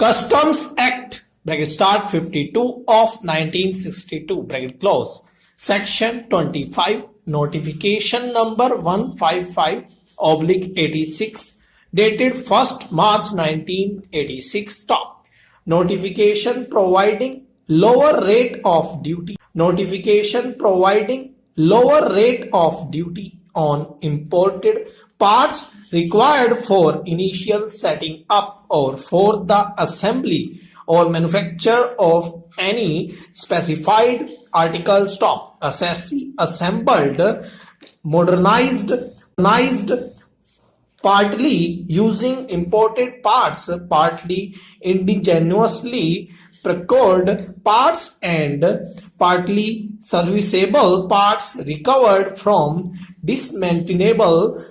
Customs Act bracket start 52 of 1962 bracket close. Section 25 notification number 155/86 dated 1st March 1986 stop. Notification providing lower rate of duty. Notification providing lower rate of duty on imported parts required for initial setting up or for the assembly or manufacture of any specified article stop. Assembled, modernized, partly using imported parts, partly indigenously procured parts, and partly serviceable parts recovered from dismantleable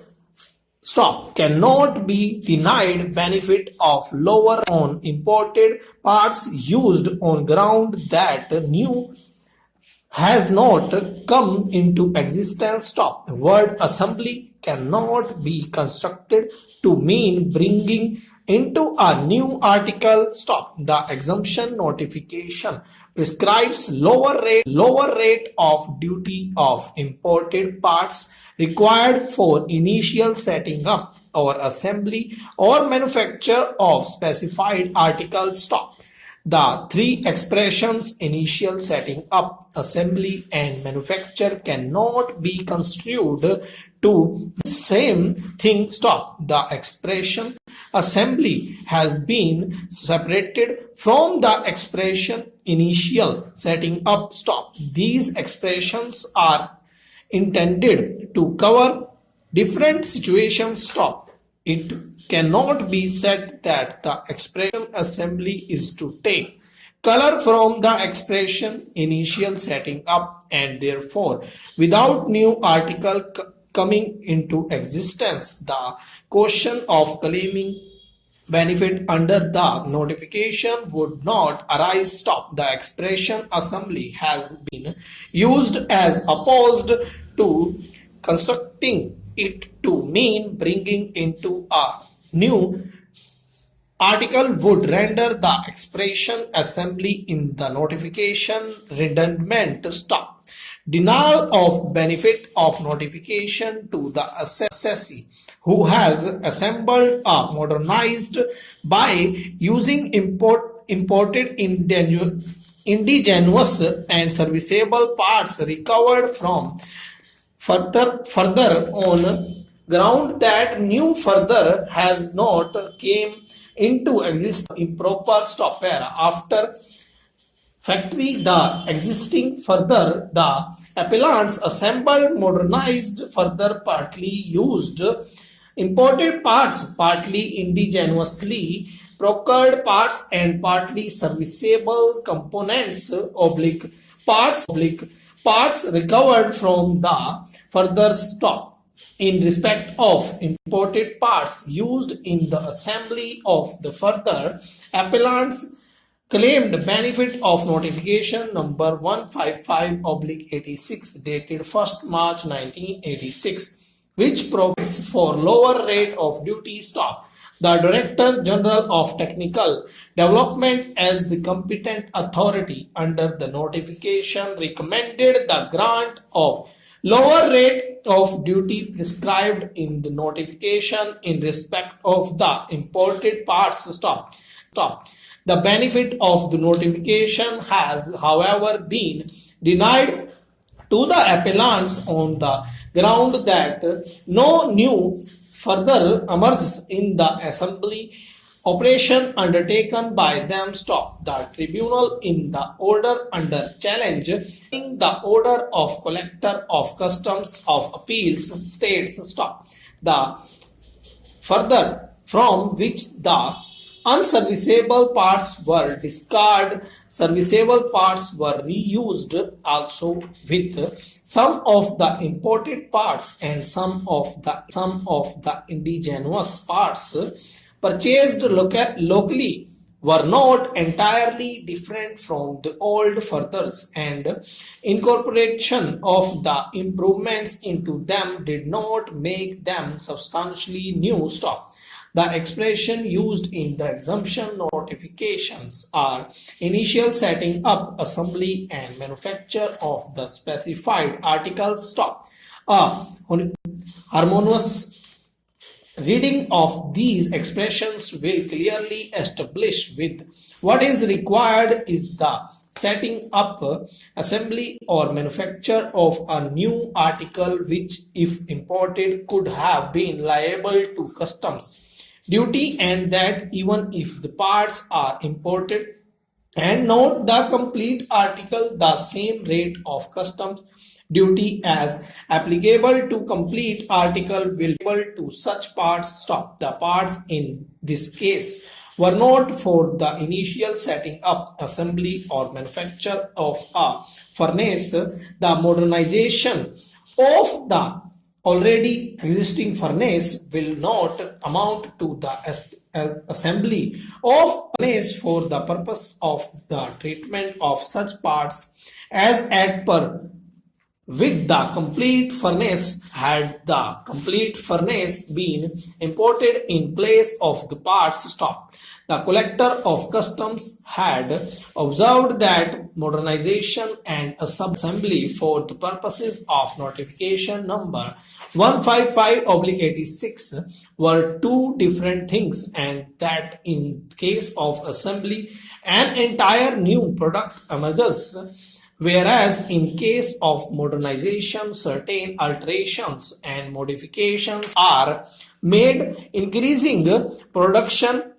stock cannot be denied benefit of lower on imported parts used on ground that new has not come into existence stop. The word assembly cannot be constructed to mean bringing into a new article stop. The exemption notification prescribes lower rate of duty of imported parts required for initial setting up or assembly or manufacture of specified article stock. The three expressions initial setting up, assembly, and manufacture cannot be construed to the same thing stop. The expression assembly has been separated from the expression initial setting up stop. These expressions are intended to cover different situations stop. It cannot be said that the expression assembly is to take color from the expression initial setting up, and therefore without new article coming into existence the question of claiming benefit under the notification would not arise stop. The expression assembly has been used as opposed to constructing it to mean bringing into a new article would render the expression assembly in the notification redundant stop. Denial of benefit of notification to the assessee who has assembled a modernized by using imported indigenous and serviceable parts recovered from further on ground that new further has not came into existence improper stop era after factory the existing further the appellants assembled modernized further partly used imported parts partly indigenously procured parts and partly serviceable components parts recovered from the further stock in respect of imported parts used in the assembly of the further appellants claimed benefit of notification number 155/86 dated 1st March 1986 which provides for lower rate of duty stop. The Director General of Technical Development as the competent authority under the notification recommended the grant of lower rate of duty prescribed in the notification in respect of the imported parts stop. The benefit of the notification has, however, been denied to the appellants on the ground that no new further emerges in the assembly operation undertaken by them stop. The tribunal in the order under challenge in the order of collector of customs of appeals states stop. The further from which the unserviceable parts were discarded, serviceable parts were reused also with some of the imported parts and some of the indigenous parts purchased locally were not entirely different from the old furthers, and incorporation of the improvements into them did not make them substantially new stop. The expression used in the exemption notifications are initial setting up, assembly, and manufacture of the specified article stock. A harmonious reading of these expressions will clearly establish with what is required is the setting up, assembly, or manufacture of a new article which, if imported, could have been liable to customs duty, and that even if the parts are imported and not the complete article, the same rate of customs duty as applicable to complete article will be applicable to such parts stock. The parts in this case were not for the initial setting up, assembly, or manufacture of a furnace. The modernization of the already existing furnace will not amount to the assembly of furnace for the purpose of the treatment of such parts as at per with the complete furnace. Had the complete furnace been imported in place of the parts stock, the collector of customs had observed that modernization and assembly for the purposes of notification number 155/86 were two different things, and that in case of assembly an entire new product emerges, whereas in case of modernization certain alterations and modifications are made, increasing production